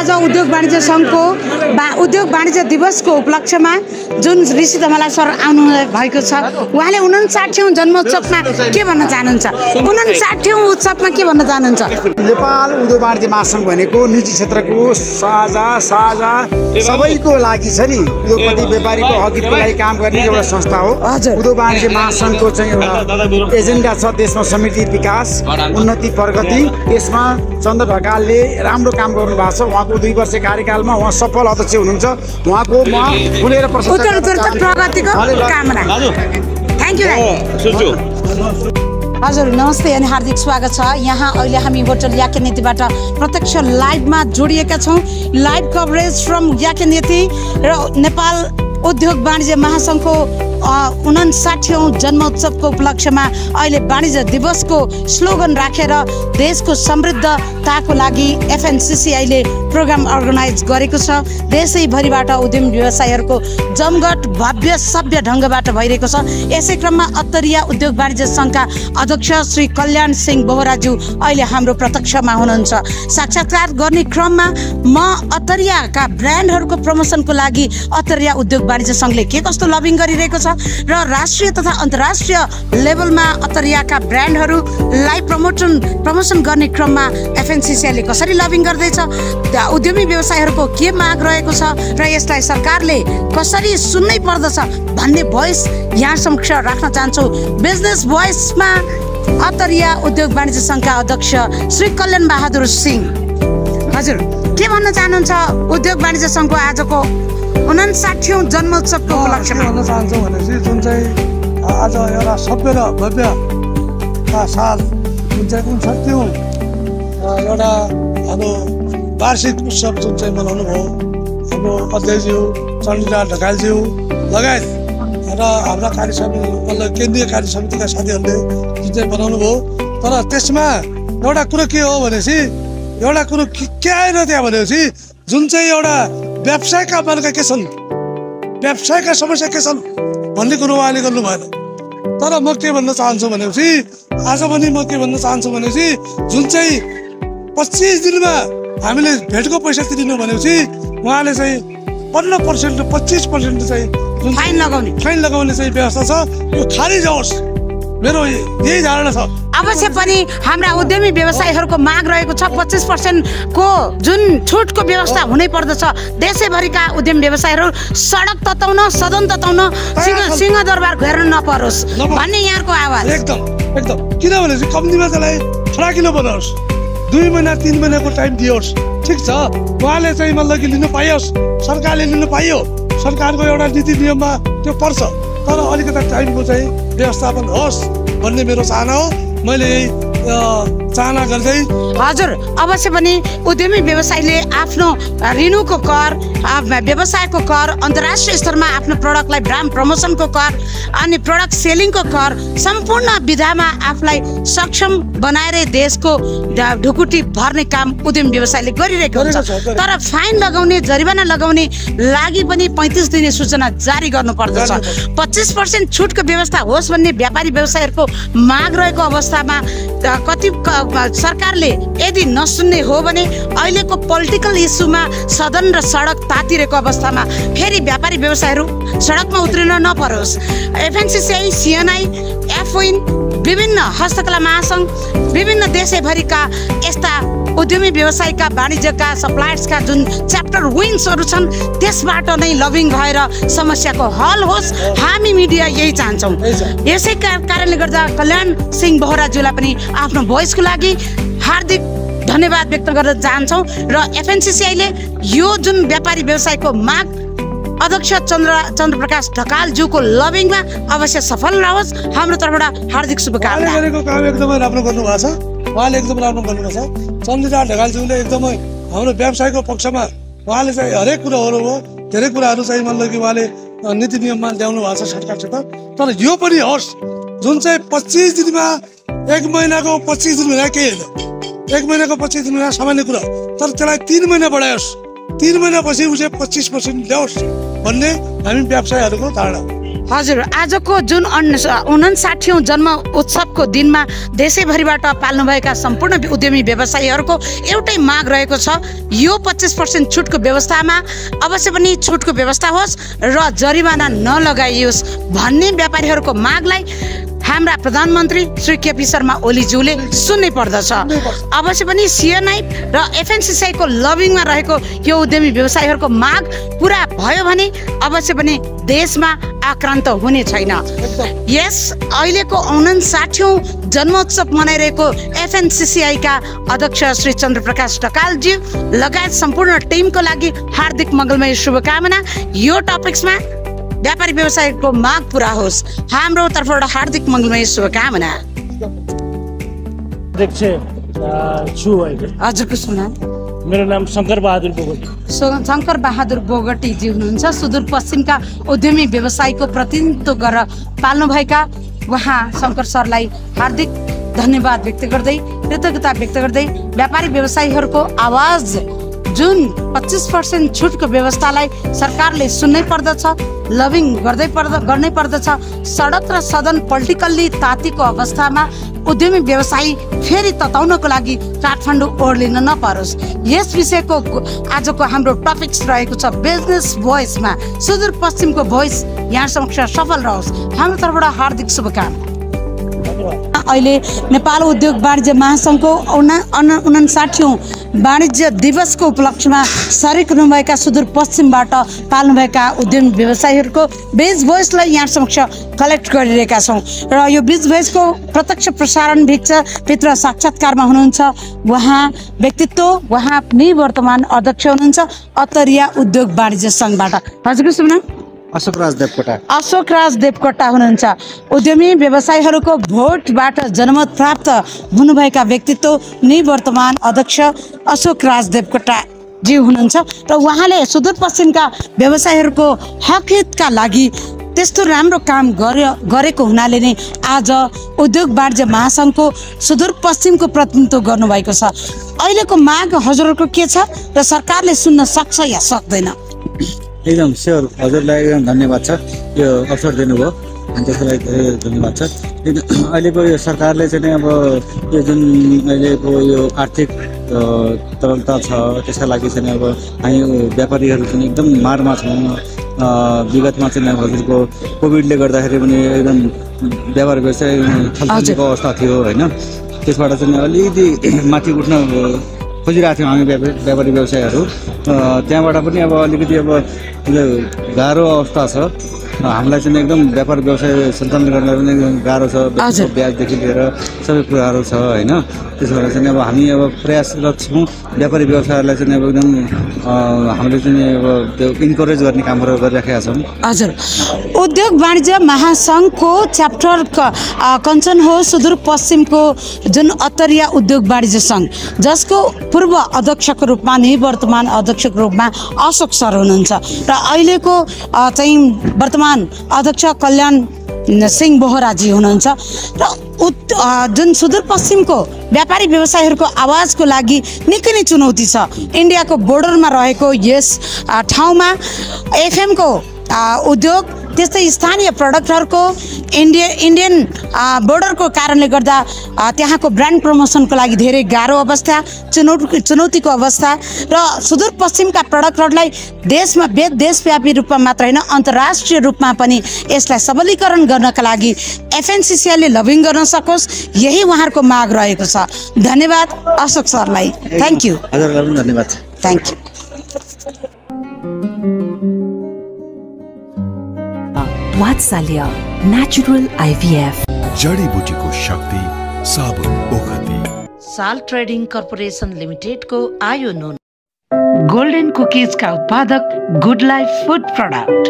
आज उद्योग वाणिज्य सङ्घको उद्योग वाणिज्य दिवसको उपलक्ष्यमा जुन ऋषि धमला सर आउनु भएको छ उहाँले 59औं जन्मोत्सवमा के भन्न चाहनुहुन्छ 59औं उत्सवमा के भन्न चाहनुहुन्छ नेपाल उद्योग वाणिज्य महासङ्घ भनेको निजी क्षेत्रको साझा सबैको लागि छ नि उद्योगपति व्यापारीको हकको लागि काम गर्ने एउटा संस्था हो उद्योग वाणिज्य महासङ्घको चाहिँ एउटा एजेन्डा छ देशमा समृद्धि विकास उन्नति प्रगति यसमा चन्द्र ढकालले राम्रो काम गर्नु भएको छ उहाँको 2 वर्ष कार्यकालमा उहाँ सफल अध्यक्ष हुनुहुन्छ उहाँको म खुलेर प्रगतिको कामना थ्यांक यू हजुर नमस्ते अनि हार्दिक स्वागत छ यहाँ अहिले हामी होटल याके नीतिबाट प्रत्यक्ष लाइभमा जोडिएका छौं लाइभ कभरेज फ्रम याके नीति र नेपाल उद्योग वाणिज्य महासङ्घको 59औं जन्मोत्सवको उपलक्ष्यमा अहिले वाणिज्य दिवसको स्लोगन राखेर देशको समृद्धताको लागि एफएनसीसीआईले प्रोग्राम अर्गनाइज गरेको छ देशैभरिबाट उद्यमी व्यवसायीहरूको जमघट भव्य सभ्य ढङ्गबाट भइरहेको छ यसै क्रममा अत्तरिया उद्योग वाणिज्य सङ्घका अध्यक्ष श्री कल्याण सिंह बोहराज्यू अहिले हाम्रो प्रत्यक्षमा हुनुहुन्छ साक्षात्कार गर्ने क्रममा म अत्तरियाका ब्रान्डहरूको प्रमोसनको लागि अत्तरिया उद्योग वाणिज्य सङ्घले के कस्तो लबिङ गरिरहेको छ र राष्ट्रिय तथा अन्तर्राष्ट्रिय लेभलमा अत्तरियाका ब्रान्डहरूलाई प्रमोसन गर्ने क्रममा एफएनसीसीआईले कसरी लबिङ गर्दैछ उद्यमी व्यवसायीहरूको के माग रहेको छ र यसलाई सरकारले कसरी सुन्नै पर्दछ भन्ने भोइस यहाँ समक्ष राख्न चाहन्छु बिजनेस भोइसमा अत्तरिया उद्योग वाणिज्य सङ्घका अध्यक्ष श्री कल्याण बहादुर सिंह हजुर के भन्न चाहनुहुन्छ उद्योग वाणिज्य सङ्घको आजको 59औं जन्मोत्सवको उपलक्ष्यमा भन्न चाहन्छु भनेपछि जुन चाहिँ आज एउटा सभ्य र भव्य साल जुन चाहिँ 59औं एउटा हाम्रो वार्षिक उत्सव जुन चाहिँ मनाउनु भयो हाम्रो अध्यक्षज्यू चन्द्रलाल ढकालज्यू लगायत र हाम्रा कार्य समिति मतलब केन्द्रीय कार्य समितिका साथीहरूले जुन चाहिँ बनाउनु भयो तर त्यसमा एउटा कुरो के हो भनेपछि एउटा कुरो के आएन त्यहाँ भनेपछि जुन चाहिँ एउटा व्यवसायका मार्ग के छन् व्यवसायका समस्या के छन् भन्ने कुरो उहाँले गर्नु भएन तर म के भन्न चाहन्छु भनेपछि आज पनि म के भन्न चाहन्छु भनेपछि जुन चाहिँ 25 दिनमा हामीले भेटको पैसा तिर्नु भनेपछि उहाँले चाहिँ 15% र 25% चाहिँ फाइन लगाउने चाहिँ व्यवस्था छ यो खारिज होस् मेरो यही धारणा छ अवश्य पनि हाम्रा उद्यमी व्यवसायीहरूको माग रहेको छ 25% को जुन छुटको व्यवस्था हुनै पर्दछ देशैभरिका उद्यमी व्यवसायीहरू सडक तताउन सदन तताउन सिंहदरबार घेर्न नपरोस् भन्ने यहाँको आवाज एकदम किनभने चाहिँ कम्तीमा त्यसलाई फराकिलो बनाओस् 2 महिना 3 महिनाको टाइम दियोस् ठिक छ उहाँले चाहिँ मतलब कि लिनु पाइयोस् सरकारले लिनु पाइयो सरकारको एउटा नीति नियममा त्यो पर्छ तर अलिकति टाइमको चाहिँ व्यवस्थापन होस् भन्ने मेरो चाहना हो मैले चाहना गर्दै हजुर अवश्य पनि उद्यमी व्यवसायीले आफ्नो ऋणको कर व्यवसायको कर अन्तर्राष्ट्रिय स्तरमा आफ्नो प्रोडक्टलाई ब्रान्ड प्रमोसनको कर अनि प्रोडक्ट सेलिङको कर सम्पूर्ण विधामा आफूलाई सक्षम बनाएर देशको ढुकुटी भर्ने काम उद्यमी व्यवसायीले गरिरहेको हुन्छ तर फाइन लगाउने जरिवाना लगाउने लागि पनि 35 दिने सूचना जारी गर्नुपर्दछ 25% छुटको व्यवस्था होस् भन्ने व्यापारी व्यवसायीहरूको माग रहेको अवस्थामा कति सरकारले यदि नसुन्ने हो भने अहिलेको पोलिटिकल इस्युमा सदन र सडक तातिरहेको अवस्थामा फेरि व्यापारी व्यवसायीहरू सडकमा उत्रिन नपरोस् एफएनसीसीआई सीएनआई एफओइन विभिन्न हस्तकला महासङ्घ विभिन्न देशैभरिका यस्ता उद्यमी व्यवसायका वाणिज्यका सप्लायर्सका जुन च्याप्टर विन्सहरू छन् त्यसबाट नै लबिङ भएर समस्याको हल होस् हामी मिडिया यही चाहन्छौँ यसै कारणले गर्दा कल्याण सिंह बोहराज्यूलाई पनि आफ्नो भोइसको लागि हार्दिक धन्यवाद व्यक्त गर्न चाहन्छौँ र एफएनसीसीआईले यो जुन व्यापारी व्यवसायको माग अध्यक्ष चन्द्रप्रकाश ढकालज्यूको लबिङमा अवश्य सफल रहोस् हाम्रो तर्फबाट हार्दिक शुभकामना गरेको काम एकदमै राम्रो गर्नुभएको छ उहाँले एकदम राम्रो गर्नुभएको छ चन्द्रलाल ढकालज्यूले एकदमै हाम्रो व्यवसायको पक्षमा उहाँले चाहिँ हरेक कुराहरू हो धेरै कुराहरू चाहिँ मतलब कि उहाँले नीति नियममा ल्याउनु भएको छ सरकारसित तर यो पनि होस् जुन चाहिँ 25 दिनमा 1 महिनाको 25 दिन भनेर केही होइन 1 महिनाको 25 दिन सामान्य कुरा तर त्यसलाई 3 महिना बढायोस् 3 महिनापछि उसले 25% ल्याओस् भन्ने हामी व्यवसायीहरूको धारणा हजुर, आजको जुन 59औं जन्म उत्सवको दिनमा देशैभरिबाट पाल्नुभएका सम्पूर्ण उद्यमी व्यवसायीहरूको एउटै माग रहेको छ, यो 25% छुटको व्यवस्थामा अवश्य पनि छुटको व्यवस्था होस् र जरिवाना नलगाइयोस् भन्ने व्यापारीहरूको मागलाई हाम्रा प्रधानमन्त्री श्री केपी शर्मा ओलीज्यूले सुन्नै पर्दछ। अवश्य पनि सिएनआई र एफएनसीसीआई को लबिङमा रहेको यो उद्यमी व्यवसायीहरूको माग पूरा भयो भने अवश्य पनि देशमा आक्रान्त हुने छैन। यस अहिलेको 59औं जन्मोत्सव मनाइरहेको एफएनसीसीआई का अध्यक्ष श्री चन्द्रप्रकाश ढकालज्यू लगायत सम्पूर्ण टिमको लागि हार्दिक मङ्गलमय शुभकामना। यो टपिक्समा व्यापारी व्यवसायको माग पूरा होस्, हाम्रो तर्फबाट हार्दिक मङ्गलमय शुभकामना। हजुरको सुना, मेरो नाम शंकर बहादुर बोगटी। शंकर बहादुर बोगटी जी हुनुहुन्छ सुदूरपश्चिमका उद्यमी व्यवसायीको प्रतिनिधित्व गरेर पाल्नुभएका उहाँ शंकर सरलाई हार्दिक धन्यवाद व्यक्त गर्दै कृतज्ञता व्यक्त गर्दै व्यापारी व्यवसायीहरूको आवाज जुन 25% छुटको व्यवस्थालाई सरकारले सुन्नै पर्दछ, लबिङ गर्नै पर्दछ। सडक र सदन पोलिटिकल्ली तातीको अवस्थामा उद्यमी व्यवसायी फेरि तताउनको लागि काठमाडौँ ओर्लिन नपरोस्। यस विषयको आजको हाम्रो टपिक्स रहेको छ बिजनेस भोइसमा सुदूरपश्चिमको भोइस यहाँ समक्ष सफल रहोस्, हाम्रो तर्फबाट हार्दिक शुभकामना। अहिले नेपाल उद्योग वाणिज्य महासङ्घको 59औं वाणिज्य दिवसको उपलक्ष्यमा सरिक हुनुभएका सुदूरपश्चिमबाट पाल्नुभएका उद्यमी व्यवसायीहरूको बिज भोइसलाई यहाँ समक्ष कलेक्ट गरिरहेका छौँ र यो बिज भोइसको प्रत्यक्ष प्रसारण भित्र साक्षात्कारमा हुनुहुन्छ उहाँ व्यक्तित्व, उहाँ निवर्तमान अध्यक्ष हुनुहुन्छ अत्तरिया उद्योग वाणिज्य सङ्घबाट। हजुरको सुना अशोक राज देवकोटा हुनुहुन्छ। उद्यमी व्यवसायीहरूको भोटबाट जनमत प्राप्त हुनुभएका व्यक्तित्व निवर्तमान अध्यक्ष अशोक राज देवकोटा जी हुनुहुन्छ र उहाँले सुदूरपश्चिमका व्यवसायीहरूको हक हितका लागि त्यस्तो राम्रो काम गरेको हुनाले नै आज उद्योग वाणिज्य महासङ्घको सुदूरपश्चिमको प्रतिनिधित्व गर्नुभएको छ। अहिलेको माग हजुरहरूको के छ र सरकारले सुन्न सक्छ या सक्दैन? एकदम स्योर, हजुरलाई एकदम धन्यवाद छ यो अवसर दिनुभयो अनि त्यसलाई धेरै धन्यवाद छ। अहिलेको यो सरकारले चाहिँ अब यो जुन अहिलेको यो आर्थिक तरलता छ त्यसका लागि चाहिँ अब हामी व्यापारीहरू चाहिँ एकदम मारमा छौँ। विगतमा चाहिँ हजुरको कोभिडले गर्दाखेरि पनि एकदम व्यापार व्यवसाय छलफलको अवस्था थियो होइन, त्यसबाट चाहिँ अलिकति माथि उठ्न खोजिरहेको थियौँ हामी व्यापारी व्यवसायहरू। त्यहाँबाट पनि अब अलिकति अब गाह्रो अवस्था छ हामीलाई चाहिँ एकदम व्यापार व्यवसाय सञ्चालन गर्न पनि गाह्रो छ, ब्याजदेखि लिएर सबै कुराहरू छ होइन। त्यसो भएर चाहिँ अब हामी अब प्रयासरत छौँ व्यापारी व्यवसायहरूलाई चाहिँ अब एकदम हामीले चाहिँ अब त्यो इन्करेज गर्ने कामहरू गरिराखेका छौँ। हजुर, उद्योग वाणिज्य महासङ्घको च्याप्टर कञ्चन हो सुदूरपश्चिमको जुन अत्तरिया उद्योग वाणिज्य सङ्घ, जसको पूर्व अध्यक्षको रूपमा निवर्तमान अध्यक्षको रूपमा अशोक सर हुनुहुन्छ र अहिलेको चाहिँ वर्तमान अध्यक्ष कल्याण सिंह बोहराजी हुनुहुन्छ र जुन सुदूरपश्चिमको व्यापारी व्यवसायीहरूको आवाजको लागि निकै नै चुनौती छ। इन्डियाको बोर्डरमा रहेको यस ठाउँमा एफएमको उद्योग त्यस्तै स्थानीय प्रडक्टहरूको इन्डियन बोर्डरको कारणले गर्दा त्यहाँको ब्रान्ड प्रमोसनको लागि धेरै गाह्रो अवस्था, चुनौतीको अवस्था र सुदूरपश्चिमका प्रडक्टहरूलाई देशमा देशव्यापी रूपमा मात्र होइन अन्तर्राष्ट्रिय रूपमा पनि यसलाई सबलीकरण गर्नका लागि एफएनसीसीआईले लबिङ गर्न सकोस्, यही उहाँहरूको माग रहेको छ। धन्यवाद अशोक सरलाई, थ्याङ्क यू। हजुरलाई पनि धन्यवाद, थ्याङ्क यू। वात्सल्य नेचुरल आइभीएफ, जडीबुटीको शक्ति, साबुन ओखती। साल ट्रेडिङ कर्पोरेसन लिमिटेडको आयो नुन गोल्डन कुकिजका उत्पादक गुड लाइफ फुड प्रोडक्ट।